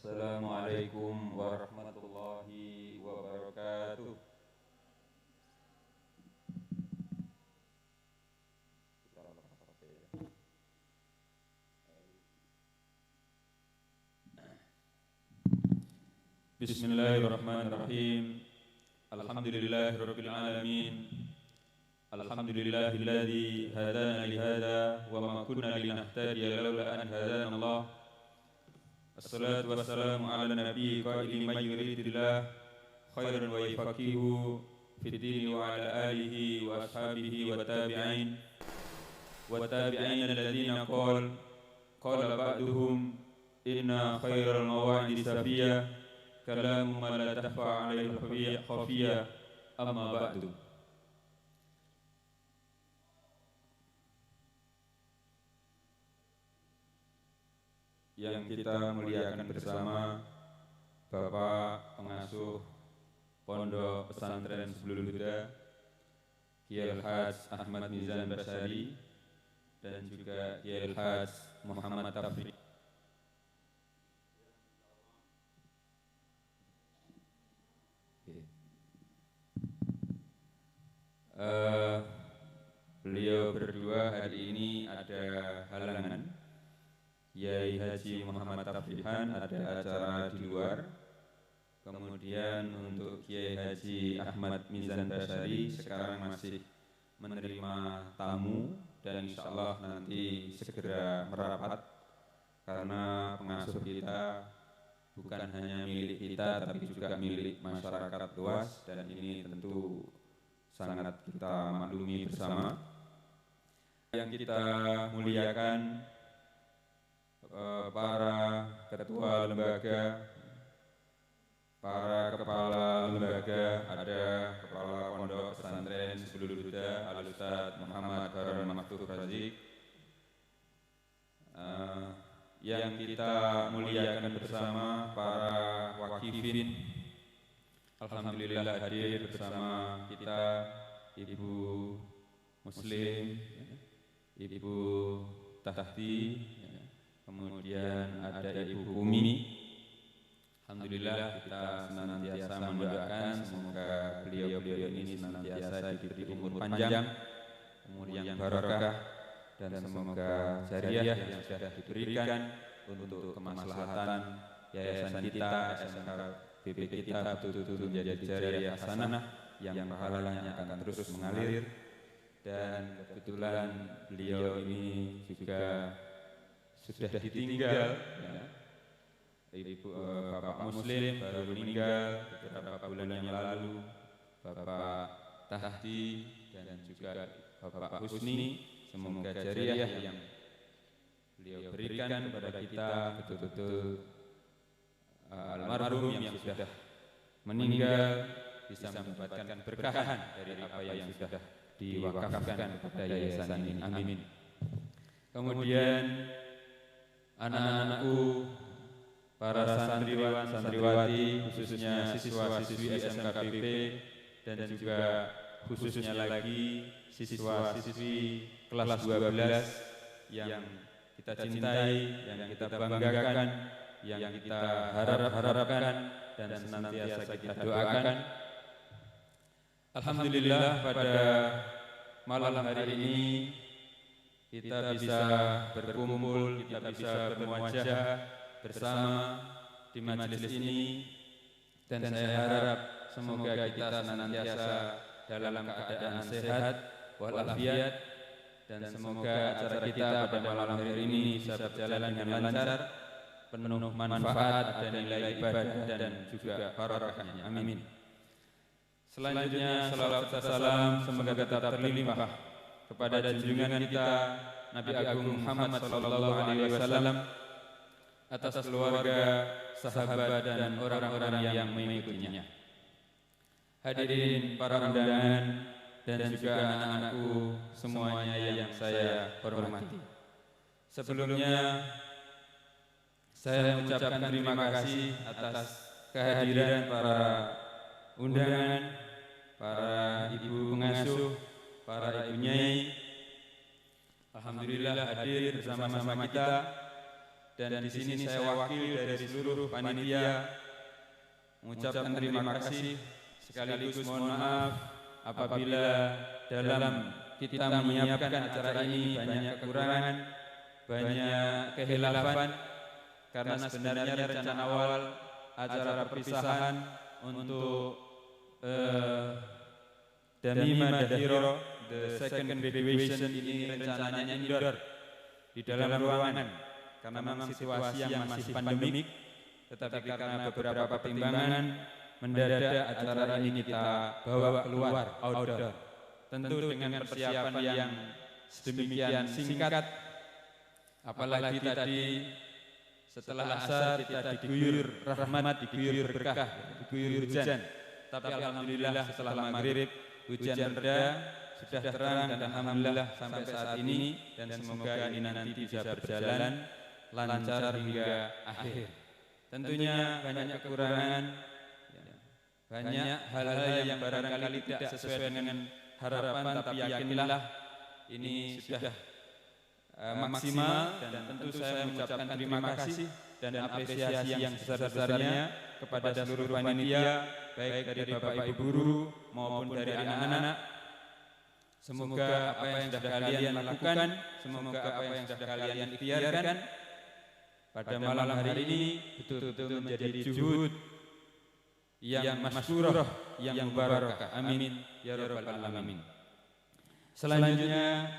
Assalamualaikum warahmatullahi wabarakatuh. Bismillahirrahmanirrahim. Alhamdulillahirabbil alamin. Alhamdulillahilladzi hadana li hadza wa ma kunna linahtadiya laula an hadana Allah. Assalatu wassalamu ala nabiyyi qailin may yuridillah khairan wa yafaqihu fid din wa ala alihi wa ashabihi wa tabi'in alladziina qala ba'duhum inna khairal mawa'idi safiyah kalamu man la tahfa 'alaihi khafiyah amma ba'du. Yang kita muliakan bersama Bapak Pengasuh Pondok Pesantren Sebulul Huda Kiai Al-Hadz Ahmad Mizan Basyari dan juga Kiai Al-Hadz Muhammad Tafri. Beliau berdua hari ini ada halangan. Kiai Haji Muhammad Tafrihan ada acara di luar. Kemudian untuk Kiai Haji Ahmad Mizan Basyari sekarang masih menerima tamu dan insyaallah nanti segera merapat karena pengasuh kita bukan hanya milik kita tapi juga milik masyarakat luas dan ini tentu sangat kita maklumi bersama. Yang kita muliakan para ketua lembaga, para kepala lembaga, ada kepala pondok pesantren Sebulul Huda Al-Ustadz Muhammad Harun Mahfuz Razik. Yang kita muliakan bersama para wakifin, alhamdulillah hadir bersama kita Ibu Muslim, Ibu Tahti, kemudian ada Ibu Umi. Alhamdulillah kita senantiasa mendoakan semoga beliau-beliau ini senantiasa diberi umur panjang, umur yang barokah, dan semoga jariah yang sudah diberikan untuk kemaslahatan yayasan kita, SMK BP kita betul-betul menjadi jariah hasanah yang pahalanya akan terus mengalir. Dan kebetulan beliau ini juga sudah ditinggal, ya. Bapak Muslim baru meninggal beberapa bulan yang lalu, Bapak Tahti dan juga Bapak Husni. Semoga jariah yang beliau berikan kepada kita betul-betul almarhum yang sudah meninggal bisa mendapatkan berkahan dari apa yang sudah diwakafkan kepada yayasan ini. Amin. Kemudian anak-anakku, para santriwan, santriwati, khususnya siswa-siswi SMKPP dan juga khususnya lagi siswa-siswi kelas 12 yang kita cintai, yang kita banggakan, yang kita harapkan dan senantiasa kita doakan. Alhamdulillah pada malam hari ini kita bisa berkumpul, kita bisa bermuajah bersama di majelis ini, dan saya harap semoga kita senantiasa dalam keadaan sehat walafiat, dan semoga acara kita pada malam hari ini bisa berjalan dengan lancar, penuh manfaat, ada nilai ibadah dan juga barokahnya. Amin. Selanjutnya salawat serta salam semoga tetap terlimpah kepada junjungan kita Nabi Agung Muhammad sallallahu alaihi wasallam, atas keluarga, sahabat dan orang-orang yang mengikutinya. Hadirin para undangan dan juga anak-anakku semuanya yang saya hormati. Sebelumnya saya mengucapkan terima kasih atas kehadiran para undangan, para ibu pengasuh, para ibu nyai. Alhamdulillah hadir bersama-sama kita Dan di sini saya wakil dari seluruh panitia mengucapkan terima kasih sekaligus mohon maaf apabila dalam kita menyiapkan acara ini banyak kekurangan, banyak kehilafan, karena sebenarnya rencana awal acara perpisahan untuk Damima Dahiro the second graduation ini rencananya indoor di dalam ruangan karena memang situasi yang masih pandemik, tetapi karena beberapa pertimbangan mendadak acara ini kita bawa keluar outdoor. Tentu dengan persiapan yang sedemikian singkat, apalagi tadi setelah asar kita diguyur rahmat, diguyur berkah, diguyur hujan. Tapi alhamdulillah setelah maghrib hujan reda, sudah terang dan alhamdulillah sampai saat ini, dan semoga ini nanti bisa berjalan lancar hingga akhir. Tentunya banyak kekurangan, banyak hal-hal yang barangkali tidak sesuai dengan harapan, tapi yakinlah ini sudah maksimal, dan tentu saya mengucapkan terima kasih dan apresiasi yang sebesar-besarnya kepada seluruh panitia, baik dari Bapak Ibu guru maupun dari anak-anak. Semoga apa yang sudah kalian lakukan, semoga apa yang sudah kalian ikhtiarkan pada malam hari ini betul-betul menjadi juhud yang masyhurah, yang mubarakah. Amin ya rabbal alamin. Selanjutnya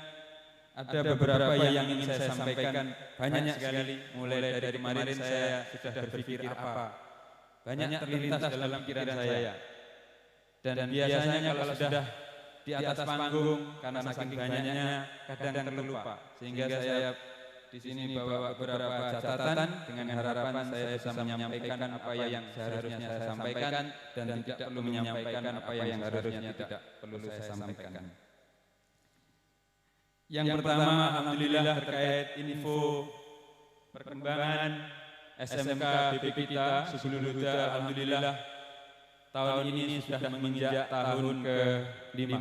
ada beberapa yang ingin saya sampaikan, banyak sekali. Mulai dari kemarin saya sudah berpikir apa, banyak terlintas dalam pikiran saya. Dan biasanya kalau sudah di atas panggung, karena saking banyaknya kadang terlupa, sehingga saya di sini bawa beberapa catatan dengan harapan saya bisa menyampaikan apa yang seharusnya saya sampaikan dan tidak perlu menyampaikan apa yang seharusnya tidak perlu saya sampaikan. Yang pertama, alhamdulillah terkait info perkembangan SMK BP kita Subulul Huda, alhamdulillah tahun ini sudah menginjak tahun ke-5.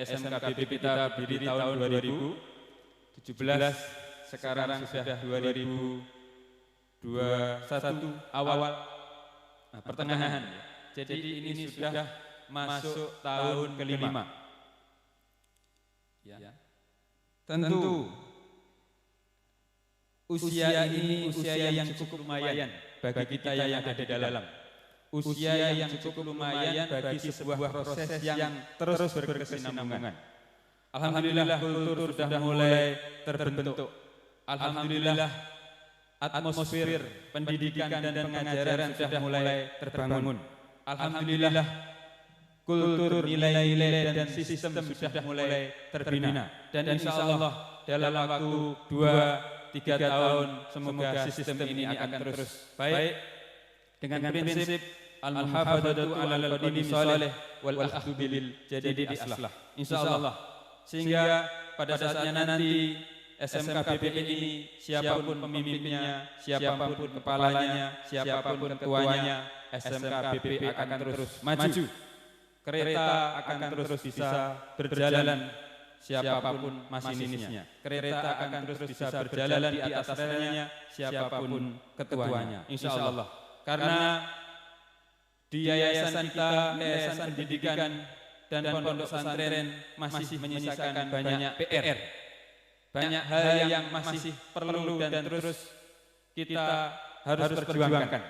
SMK BP kita berdiri tahun 2017, sekarang sudah 2021 awal, pertengahan. Jadi ini sudah masuk tahun ke-5. Ya. Tentu usia ini usia yang cukup lumayan bagi kita yang ada di dalam. Usia yang cukup lumayan bagi sebuah proses yang terus berkesinambungan. Alhamdulillah kultur sudah mulai terbentuk. Alhamdulillah atmosfer pendidikan dan pengajaran sudah mulai terbangun. Alhamdulillah kultur, nilai-nilai dan sistem sudah mulai terbina. Dan insya Allah dalam waktu 2-3 tahun semoga sistem ini akan terus baik dengan prinsip al-muhafadzatu 'alal qadimi shalih wal akhdhu bil jadidi aslah. Insya Allah, sehingga pada saatnya nanti SMK BP ini siapapun pemimpinnya, siapapun kepalanya, siapapun ketuanya, SMK BP akan terus maju. Kereta akan terus bisa berjalan siapapun masinisnya. Kereta akan terus bisa berjalan di atas relnya siapapun ketuanya. Insya Allah. Karena di yayasan kita, yayasan pendidikan dan pondok pesantren masih menyisakan banyak PR. Banyak hal yang masih perlu dan terus kita harus perjuangkan.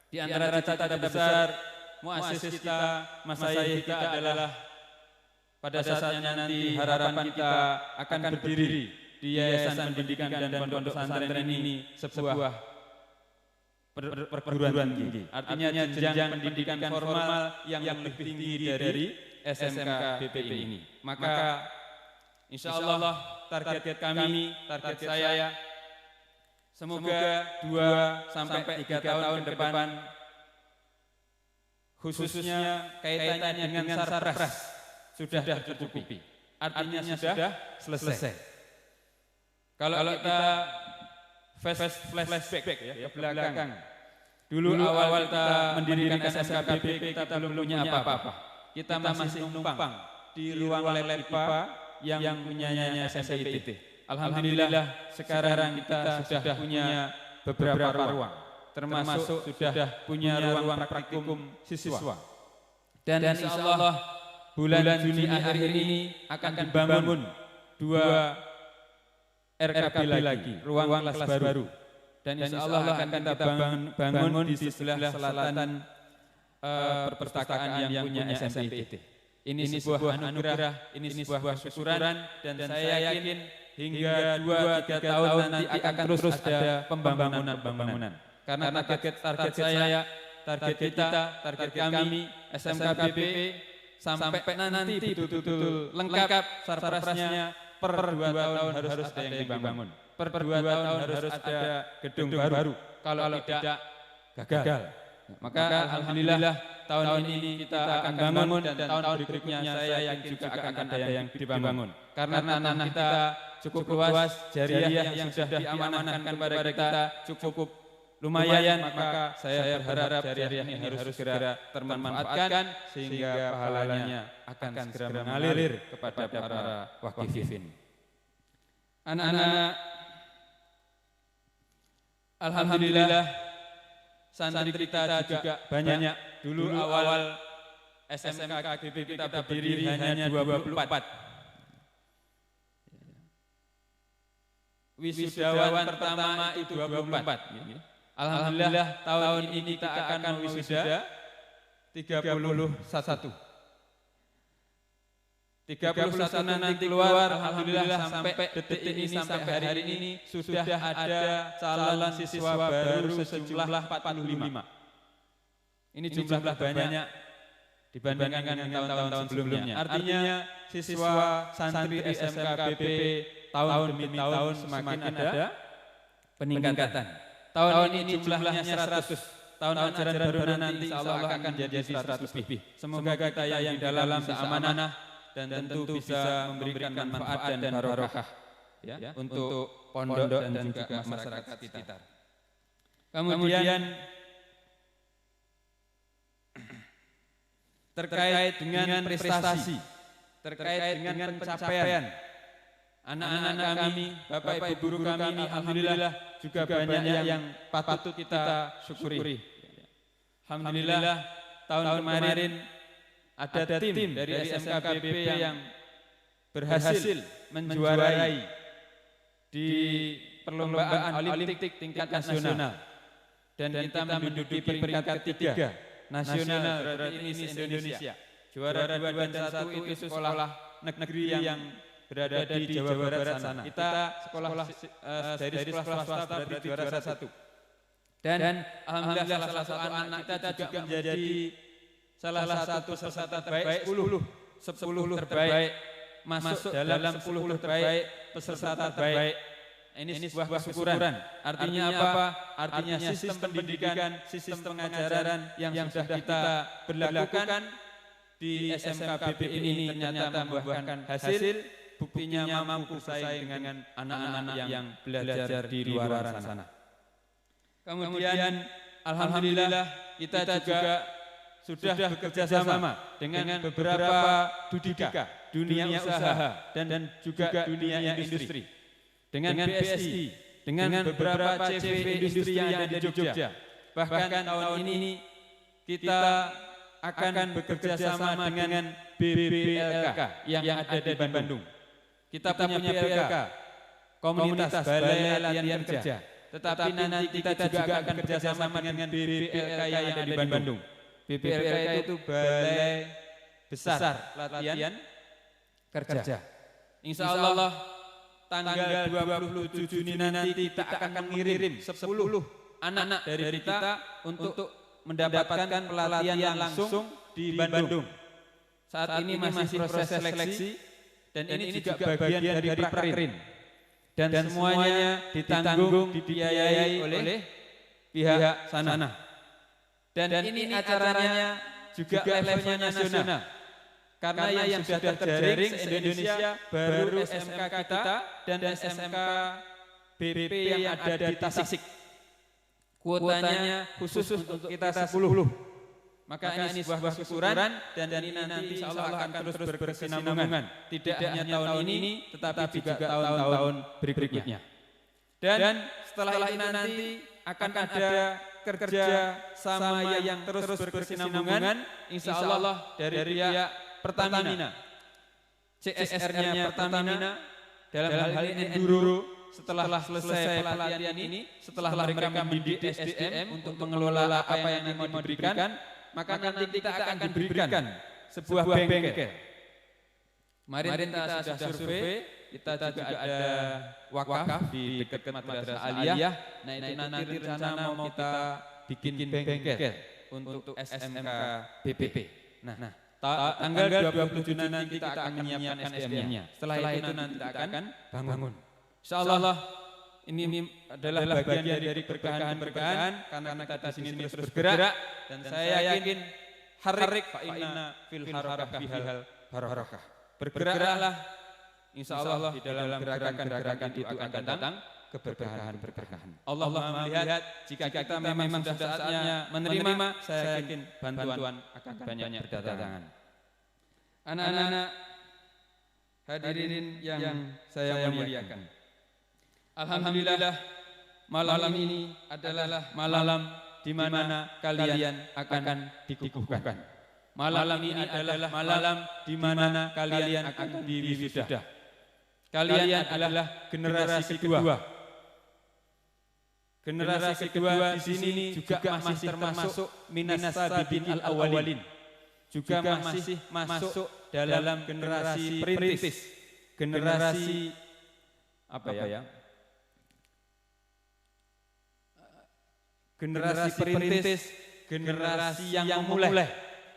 Di antara cita-cita besar muassis kita, masyayikh kita adalah pada saatnya nanti harapan kita akan berdiri di yayasan pendidikan dan pondok pesantren ini sebuah perguruan tinggi. Artinya jenjang pendidikan formal yang lebih tinggi dari SMK BP ini. Maka insya Allah target kami, target saya, semoga 2-3 tahun ke depan, khususnya kaitannya dengan sarpras, sudah tercukupi. Artinya sudah selesai. Kalau kita flashback ya, ke belakang, dulu awal kita mendirikan SMK BP kita belum punya apa-apa. Kita masih numpang di ruang lab IPA yang punyanya SMP. Alhamdulillah sekarang kita sudah punya beberapa ruang, termasuk sudah punya ruang praktikum siswa. Dan insya Allah bulan Juni akhir ini akan dibangun 2 RKB lagi, ruang kelas baru. Dan insya Allah akan kita bangun di sebelah selatan perpustakaan yang punya SMPT. Ini sebuah anugerah, ini sebuah kesyukuran, dan saya yakin hingga 2-3 tahun nanti akan terus ada pembangunan. Karena target saya, target kita, target kami, SMKBP, sampai nanti betul-betul lengkap sarprasnya, per 2 tahun harus ada yang dibangun. Per 2 tahun harus ada gedung baru. Kalau tidak gagal. Maka alhamdulillah tahun ini kita akan bangun, dan tahun berikutnya saya yakin juga akan ada yang dibangun. Karena tanah kita cukup luas, jariah yang sudah diamanahkan kepada kita cukup lumayan, maka saya berharap jariah ini harus segera termanfaatkan sehingga pahalanya akan segera mengalir kepada para wakifin. Anak-anak, alhamdulillah santri kita juga banyak. Dulu awal SMKBP kita berdiri hanya 24. Wisudawan pertama itu 24. Alhamdulillah tahun ini kita akan wisuda 31. 31 nanti keluar, alhamdulillah sampai detik ini, sampai hari ini sudah ada calon siswa baru sejumlah 45. Ini jumlah banyak dibandingkan dengan tahun-tahun sebelumnya. Artinya siswa santri SMKBP tahun demi tahun semakin ada peningkatan. Tahun ini jumlahnya 100. Tahun ajaran baru nanti insya Allah akan jadi 100 lebih. Semoga kita yang di dalam bisa amanah dan tentu bisa memberikan manfaat dan barokah ya, untuk pondok dan juga masyarakat sekitar. Kemudian terkait dengan prestasi, terkait dengan pencapaian anak-anak kami, bapak ibu guru kami ini alhamdulillah juga banyak yang patut kita syukuri. Alhamdulillah tahun kemarin ada tim dari SMKBP yang berhasil menjuarai di perlombaan olimpik tingkat nasional, dan kita menduduki peringkat ketiga nasional. Berarti ini Indonesia. Juara 2 dan 1 itu sekolah negeri yang berada di Jawa Barat sana. Kita sekolah dari sekolah swasta berarti juara 1. Dan alhamdulillah salah satu anak kita juga menjadi salah satu peserta terbaik 10 terbaik masuk dalam 10 terbaik peserta terbaik. Ini sebuah kesyukuran. Artinya apa? Artinya sistem pendidikan, sistem pengajaran yang sudah kita berlakukan di SMKBP ini ternyata membuahkan hasil. Buktinya mampu bersaing dengan anak-anak yang belajar di luar sana. Kemudian alhamdulillah kita juga sudah bekerja sama dengan beberapa dunia usaha dan juga dunia industri, dengan BSI, dengan beberapa CV industri yang ada di Jogja. Bahkan tahun ini kita akan bekerja sama dengan BBLK yang ada di Bandung. Kita punya BLK, Komunitas Balai Latihan Kerja. Tetapi nanti kita juga akan bekerja sama dengan BBLK yang ada di Bandung. BBLK itu Balai Besar Latihan Kerja. Insya Allah tanggal 27 Juni nanti kita akan mengirim 10 anak dari kita untuk mendapatkan pelatihan langsung di Bandung. Saat ini masih proses seleksi, dan ini juga bagian dari Prakrin. Dan semuanya ditanggung, dibiayai oleh pihak sana. Dan ini acaranya juga levelnya nasional. Karena yang sudah terjaring se-Indonesia baru SMK kita dan SMK BP yang ada di Tasik. Kuotanya khusus untuk kita 10. Maka ini sebuah kesyukuran dan ini nanti insya Allah akan terus berkesinambungan. Tidak hanya tahun ini tetapi juga tahun-tahun berikutnya. Dan setelah ini nanti akan ada kerja sama yang terus berkesinambungan insya Allah dari pihak Pertamina. CSR-nya Pertamina dalam hal ini Enduro setelah selesai pelatihan ini, setelah mereka mendidik SDM untuk mengelola apa yang mau diberikan, maka nanti kita akan diberikan sebuah bengkel. Kemarin kita sudah survei, kita juga ada wakaf di dekat Madrasah Aliyah. Nah itu nanti rencana mau kita bikin bengkel untuk SMK BPP. Nah tanggal 27 nanti kita akan menyiapkan SDM-nya. Setelah itu nanti kita akan bangun. Insyaallah ini adalah bagian dari berkahan-berkahan karena kita di sini terus bergerak dan saya yakin harik fa inna fil harakah bihal barakah. Bergeraklah insyaallah di dalam gerakan-gerakan itu akan datang keberkahan. Allah melihat jika kita memang sudah saatnya menerima, saya yakin bantuan akan banyak berdatangan. Anak-anak hadirin yang saya muliakan. Alhamdulillah malam ini adalah malam di mana kalian akan dikukuhkan. Malam ini adalah malam di mana kalian akan diwisuda. Kalian adalah generasi kedua. Generasi kedua di sini juga masih termasuk minas sabiqin al-awwalin. Juga masih masuk dalam generasi perintis. Generasi apa ya? Generasi perintis, generasi yang memulai.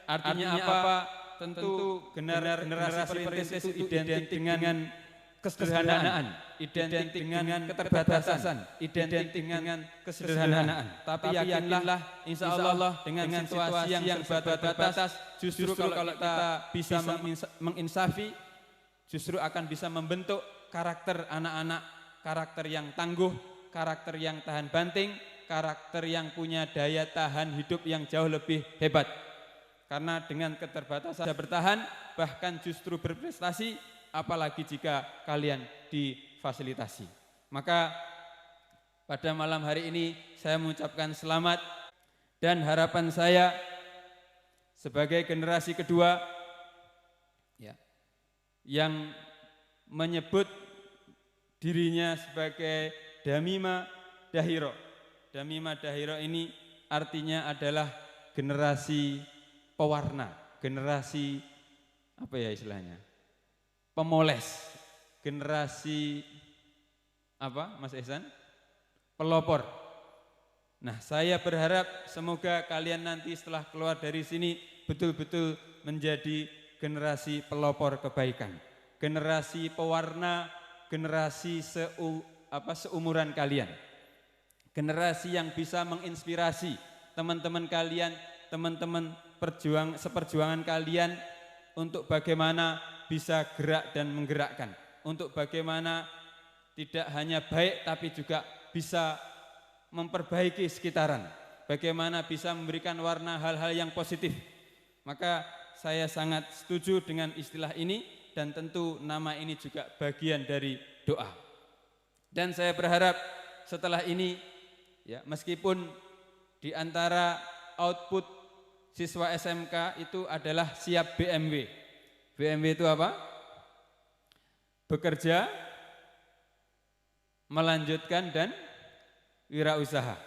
Artinya apa? Tentu generasi perintis itu identik dengan kesederhanaan, identik dengan keterbatasan, identik dengan kesederhanaan. Tapi yakinlah insya Allah dengan situasi yang serba terbatas, justru kalau kita bisa menginsafi, justru akan bisa membentuk karakter anak-anak, karakter yang tangguh, karakter yang tahan banting, karakter yang punya daya tahan hidup yang jauh lebih hebat. Karena dengan keterbatasan bisa bertahan, bahkan justru berprestasi, apalagi jika kalian difasilitasi. Maka pada malam hari ini saya mengucapkan selamat dan harapan saya sebagai generasi kedua ya, yang menyebut dirinya sebagai Damima Dahiro. Damima Dahiro ini artinya adalah generasi pewarna, generasi apa ya istilahnya? Pemoles, generasi apa Mas Ihsan? Pelopor. Nah, saya berharap semoga kalian nanti setelah keluar dari sini betul-betul menjadi generasi pelopor kebaikan, generasi pewarna, generasi seumuran kalian. Generasi yang bisa menginspirasi teman-teman kalian, teman-teman seperjuangan kalian untuk bagaimana bisa gerak dan menggerakkan, untuk bagaimana tidak hanya baik tapi juga bisa memperbaiki sekitaran, bagaimana bisa memberikan warna hal-hal yang positif. Maka saya sangat setuju dengan istilah ini dan tentu nama ini juga bagian dari doa. Dan saya berharap setelah ini ya, meskipun di antara output siswa SMK itu adalah siap BMW. BMW itu apa? Bekerja, melanjutkan dan wirausaha.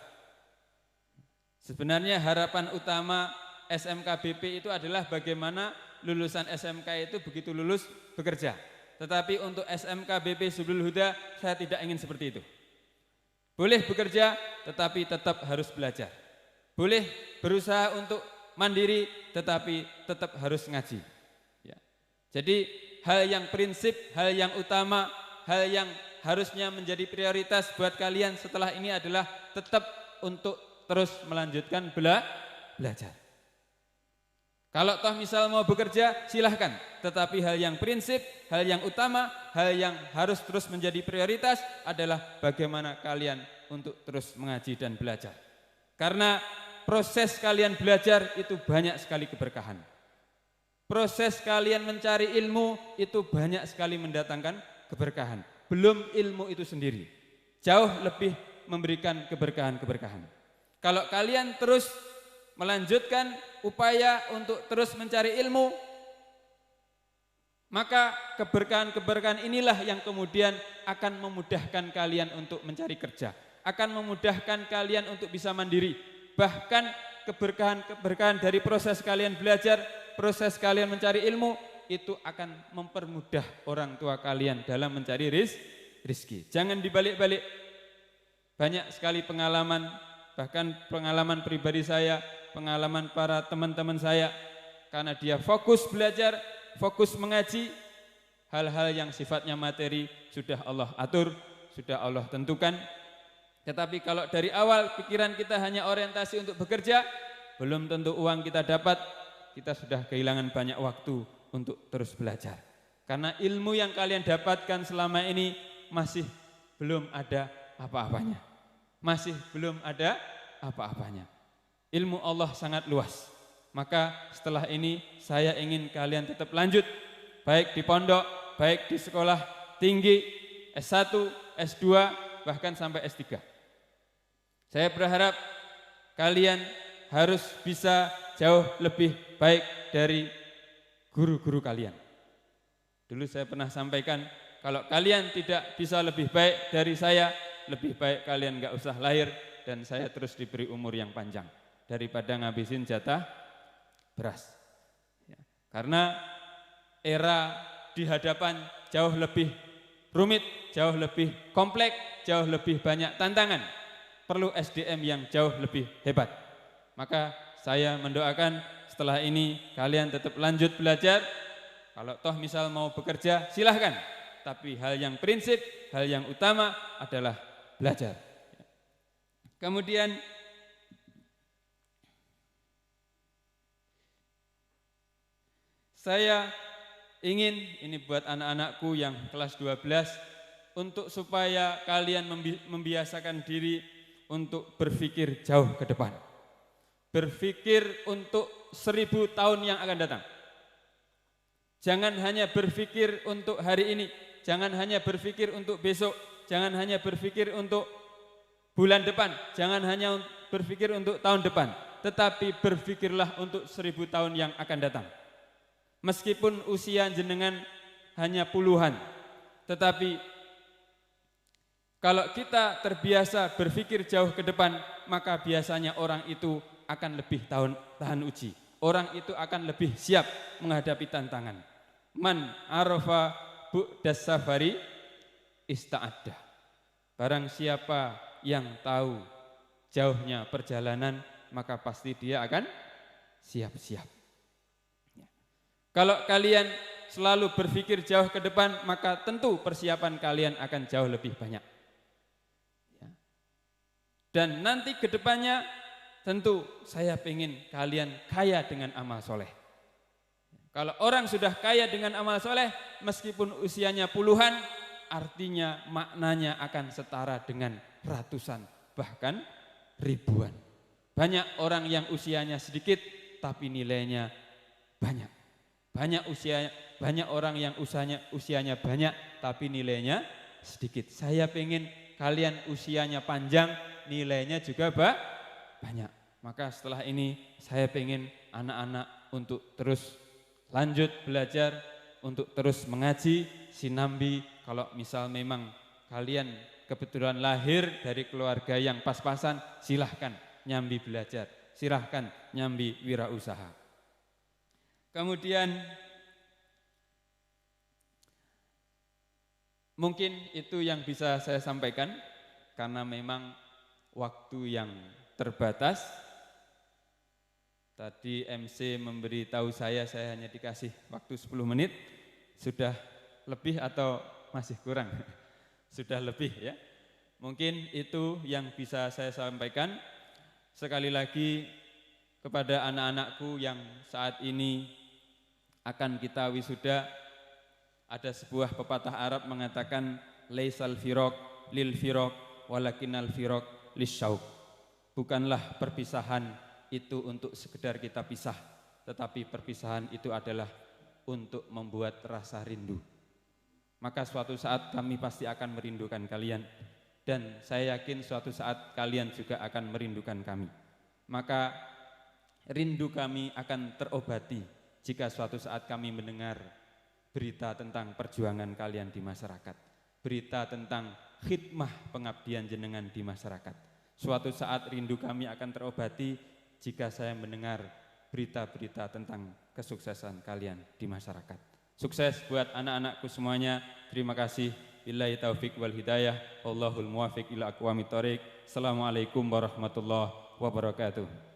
Sebenarnya harapan utama SMK BP itu adalah bagaimana lulusan SMK itu begitu lulus bekerja. Tetapi untuk SMK BP Subulul Huda saya tidak ingin seperti itu. Boleh bekerja tetapi tetap harus belajar. Boleh berusaha untuk mandiri tetapi tetap harus ngaji. Ya. Jadi hal yang prinsip, hal yang utama, hal yang harusnya menjadi prioritas buat kalian setelah ini adalah tetap untuk terus melanjutkan belajar. Kalau toh misal mau bekerja silahkan, tetapi hal yang prinsip, hal yang utama, hal yang harus terus menjadi prioritas adalah bagaimana kalian untuk terus mengaji dan belajar. Karena proses kalian belajar itu banyak sekali keberkahan. Proses kalian mencari ilmu itu banyak sekali mendatangkan keberkahan. Belum ilmu itu sendiri, jauh lebih memberikan keberkahan-keberkahan. Kalau kalian terus melanjutkan upaya untuk terus mencari ilmu, maka keberkahan-keberkahan inilah yang kemudian akan memudahkan kalian untuk mencari kerja, akan memudahkan kalian untuk bisa mandiri. Bahkan keberkahan-keberkahan dari proses kalian belajar, proses kalian mencari ilmu, itu akan mempermudah orang tua kalian dalam mencari rizki. Jangan dibalik-balik. Banyak sekali pengalaman, bahkan pengalaman pribadi saya, pengalaman para teman-teman saya, karena dia fokus belajar, fokus mengaji, hal-hal yang sifatnya materi sudah Allah atur, sudah Allah tentukan. Tetapi kalau dari awal pikiran kita hanya orientasi untuk bekerja, belum tentu uang kita dapat, kita sudah kehilangan banyak waktu untuk terus belajar. Karena ilmu yang kalian dapatkan selama ini masih belum ada apa-apanya. Masih belum ada apa-apanya. Ilmu Allah sangat luas. Maka setelah ini saya ingin kalian tetap lanjut, baik di pondok, baik di sekolah tinggi, S1, S2, bahkan sampai S3. Saya berharap kalian harus bisa jauh lebih baik dari guru-guru kalian. Dulu saya pernah sampaikan, kalau kalian tidak bisa lebih baik dari saya, lebih baik kalian gak usah lahir dan saya terus diberi umur yang panjang daripada ngabisin jatah beras. Ya. Karena era di hadapan jauh lebih rumit, jauh lebih kompleks, jauh lebih banyak tantangan. Perlu SDM yang jauh lebih hebat. Maka saya mendoakan setelah ini kalian tetap lanjut belajar. Kalau toh misal mau bekerja silahkan. Tapi hal yang prinsip, hal yang utama adalah belajar. Kemudian saya ingin, ini buat anak-anakku yang kelas 12, untuk supaya kalian membiasakan diri untuk berpikir jauh ke depan. Berpikir untuk 1000 tahun yang akan datang. Jangan hanya berpikir untuk hari ini, jangan hanya berpikir untuk besok, jangan hanya berpikir untuk bulan depan, jangan hanya berpikir untuk tahun depan, tetapi berpikirlah untuk 1000 tahun yang akan datang. Meskipun usia jenengan hanya puluhan, tetapi kalau kita terbiasa berpikir jauh ke depan, maka biasanya orang itu akan lebih tahan uji. Orang itu akan lebih siap menghadapi tantangan. Man arafa bu'das safari ista'addah. Barang siapa yang tahu jauhnya perjalanan, maka pasti dia akan siap-siap. Kalau kalian selalu berpikir jauh ke depan, maka tentu persiapan kalian akan jauh lebih banyak. Dan nanti ke depannya tentu saya ingin kalian kaya dengan amal soleh. Kalau orang sudah kaya dengan amal soleh, meskipun usianya puluhan, artinya maknanya akan setara dengan ratusan, bahkan ribuan. Banyak orang yang usianya sedikit, tapi nilainya banyak. Banyak orang yang usianya banyak, tapi nilainya sedikit. Saya ingin kalian usianya panjang, nilainya juga banyak. Maka setelah ini saya ingin anak-anak untuk terus lanjut belajar, untuk terus mengaji, sinambi. Kalau misal memang kalian kebetulan lahir dari keluarga yang pas-pasan, silahkan nyambi belajar, silahkan nyambi wirausaha. Kemudian mungkin itu yang bisa saya sampaikan, karena memang waktu yang terbatas. Tadi MC memberitahu saya hanya dikasih waktu 10 menit. Sudah lebih atau masih kurang? Sudah lebih ya. Mungkin itu yang bisa saya sampaikan. Sekali lagi kepada anak-anakku yang saat ini akan kita wisuda, ada sebuah pepatah Arab mengatakan laisal firaq lil firaq walakinnal firaq lisyauq. Bukanlah perpisahan itu untuk sekedar kita pisah, tetapi perpisahan itu adalah untuk membuat rasa rindu. Maka suatu saat kami pasti akan merindukan kalian, dan saya yakin suatu saat kalian juga akan merindukan kami. Maka rindu kami akan terobati jika suatu saat kami mendengar berita tentang perjuangan kalian di masyarakat, berita tentang khidmah pengabdian jenengan di masyarakat. Suatu saat rindu kami akan terobati jika saya mendengar berita-berita tentang kesuksesan kalian di masyarakat. Sukses buat anak-anakku semuanya. Terima kasih. Billahi taufik wal hidayah. Wallahul muwafiq ila aqwamit thoriq. Assalamualaikum warahmatullahi wabarakatuh.